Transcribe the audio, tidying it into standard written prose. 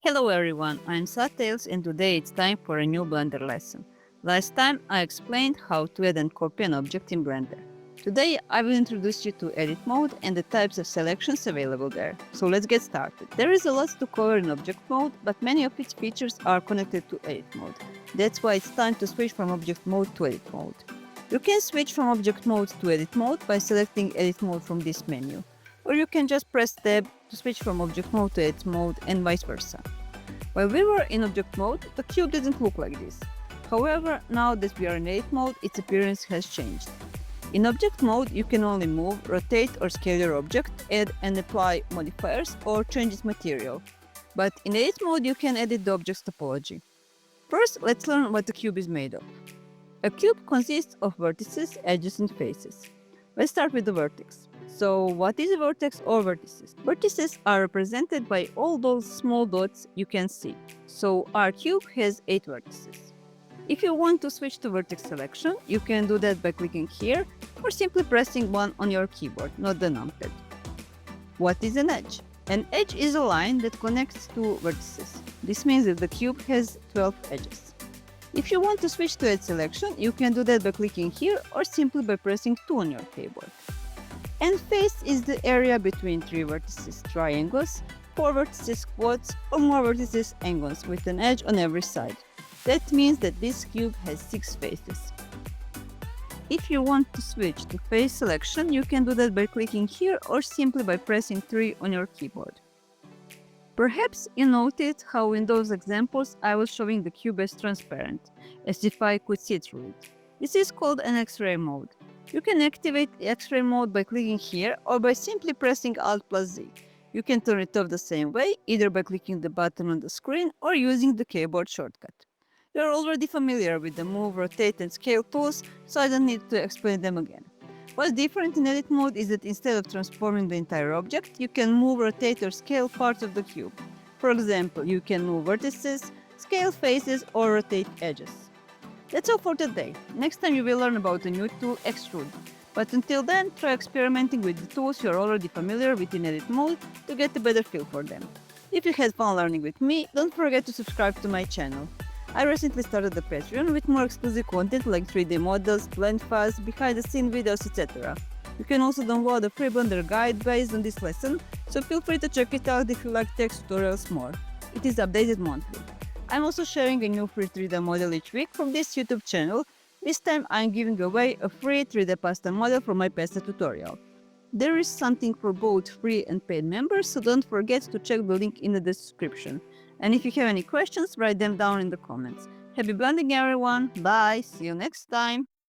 Hello everyone, I'm SaTales and today it's time for a new Blender lesson. Last time I explained how to add and copy an object in Blender. Today I will introduce you to edit mode and the types of selections available there. So let's get started. There is a lot to cover in object mode, but many of its features are connected to edit mode. That's why it's time to switch from object mode to edit mode. You can switch from object mode to edit mode by selecting edit mode from this menu. Or you can just press tab to switch from object mode to edit mode and vice versa. While we were in object mode, the cube didn't look like this. However, now that we are in edit mode, its appearance has changed. In object mode, you can only move, rotate or scale your object, add and apply modifiers or change its material. But in edit mode, you can edit the object's topology. First, let's learn what the cube is made of. A cube consists of vertices, edges and faces. Let's start with the vertex. So what is a vertex or vertices? Vertices are represented by all those small dots you can see. So our cube has 8 vertices. If you want to switch to vertex selection, you can do that by clicking here or simply pressing 1 on your keyboard, not the numpad. What is an edge? An edge is a line that connects two vertices. This means that the cube has 12 edges. If you want to switch to edge selection, you can do that by clicking here or simply by pressing 2 on your keyboard. And face is the area between 3 vertices triangles, 4 vertices quads, or more vertices angles with an edge on every side. That means that this cube has 6 faces. If you want to switch to face selection, you can do that by clicking here or simply by pressing 3 on your keyboard. Perhaps you noted how in those examples I was showing the cube as transparent, as if I could see through it. This is called an X-ray mode. You can activate X-ray mode by clicking here or by simply pressing Alt+Z. You can turn it off the same way, either by clicking the button on the screen or using the keyboard shortcut. You are already familiar with the move, rotate and scale tools, so I don't need to explain them again. What's different in edit mode is that instead of transforming the entire object, you can move, rotate or scale parts of the cube. For example, you can move vertices, scale faces or rotate edges. That's all for today. Next time you will learn about a new tool, Extrude. But until then, try experimenting with the tools you are already familiar with in edit mode to get a better feel for them. If you had fun learning with me, don't forget to subscribe to my channel. I recently started a Patreon with more exclusive content like 3D models, blend files, behind-the-scenes videos, etc. You can also download a free Blender guide based on this lesson, so feel free to check it out if you like text tutorials more. It is updated monthly. I'm also sharing a new free 3D model each week from this YouTube channel. This time I'm giving away a free 3D pasta model from my pasta tutorial. There is something for both free and paid members, so don't forget to check the link in the description. And if you have any questions, write them down in the comments. Happy blending everyone, bye, see you next time!